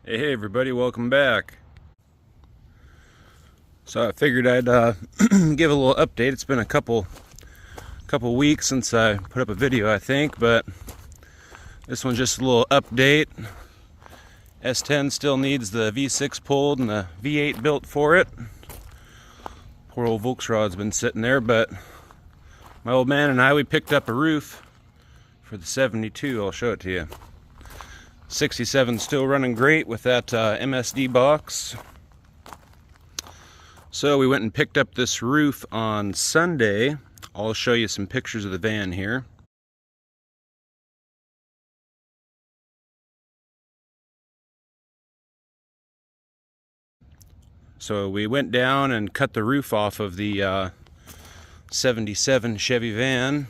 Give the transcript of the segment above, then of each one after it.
Hey everybody, welcome back. So I figured I'd give a little update. It's been a couple weeks since I put up a video, I think, but this one's just a little update. S10 still needs the V6 pulled and the V8 built for it. Poor old Volkswagen's been sitting there, but my old man and I, we picked up a roof for the 72. I'll show it to you. 67 still running great with that MSD box. So we went and picked up this roof on Sunday. I'll show you some pictures of the van here. So we went down and cut the roof off of the 77 Chevy van.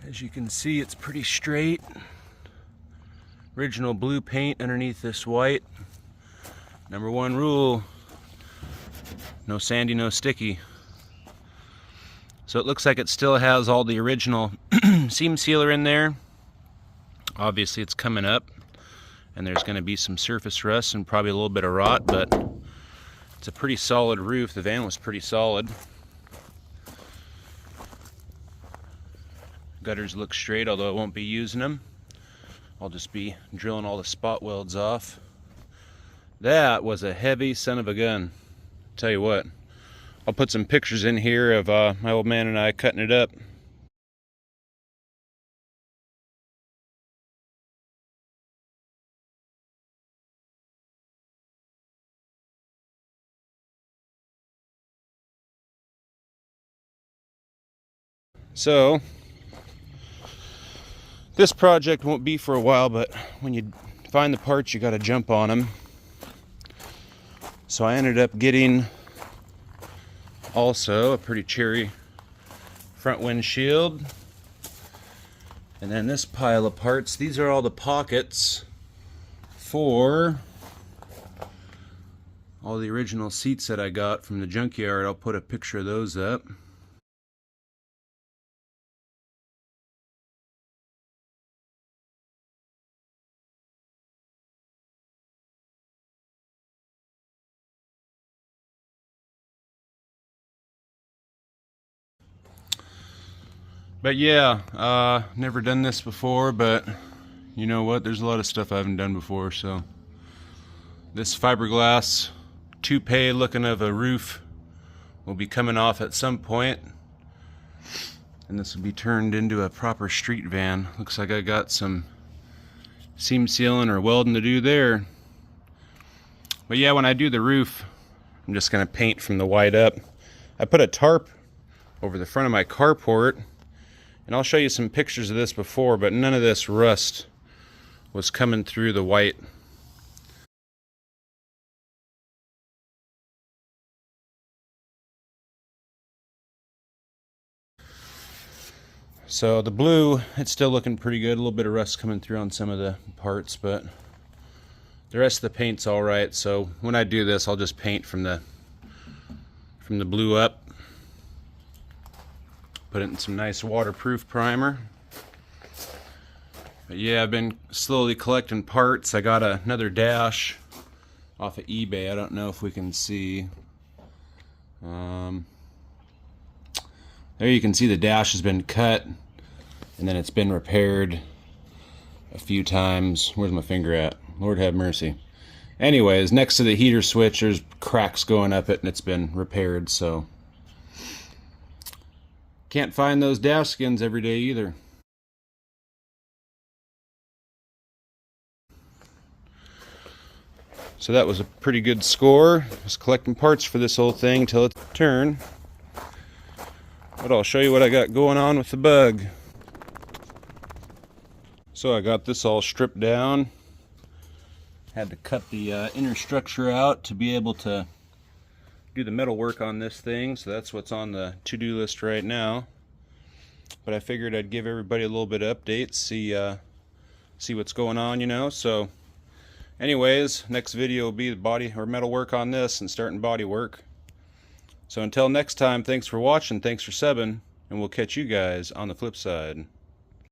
As you can see, it's pretty straight. Original blue paint underneath this white. Number one rule, no sandy, no sticky. So it looks like it still has all the original seam sealer in there. Obviously it's coming up and there's going to be some surface rust and probably a little bit of rot, but it's a pretty solid roof. The van was pretty solid. Gutters look straight, although I won't be using them. I'll just be drilling all the spot welds off. That was a heavy son of a gun. Tell you what, I'll put some pictures in here of my old man and I cutting it up. So this project won't be for a while, but when you find the parts, you got to jump on them. So I ended up getting also a pretty cherry front windshield. And then this pile of parts, these are all the pockets for all the original seats that I got from the junkyard. I'll put a picture of those up. But yeah, never done this before, but you know what? There's a lot of stuff I haven't done before, so this fiberglass toupee looking of a roof will be coming off at some point, and this will be turned into a proper street van. Looks like I got some seam sealing or welding to do there. But yeah, when I do the roof, I'm just gonna paint from the white up. I put a tarp over the front of my carport, and I'll show you some pictures of this before, but none of this rust was coming through the white. So the blue, it's still looking pretty good. A little bit of rust coming through on some of the parts, but the rest of the paint's all right. So when I do this, I'll just paint from the blue up. Put it in some nice waterproof primer. But yeah, I've been slowly collecting parts. I got another dash off of eBay. I don't know if we can see. There you can see the dash has been cut, and then it's been repaired a few times. Where's my finger at? Lord have mercy. Anyways, next to the heater switch, there's cracks going up it, and it's been repaired, so can't find those dash skins every day either. So that was a pretty good score. I was collecting parts for this whole thing till it's turned. But I'll show you what I got going on with the bug. So I got this all stripped down. Had to cut the inner structure out to be able to do the metal work on this thing, so that's what's on the to-do list right now. But I figured I'd give everybody a little bit of update, see what's going on, you know. So anyways, next video will be the body or metal work on this and starting body work. So until next time, thanks for watching, thanks for subbing, and we'll catch you guys on the flip side.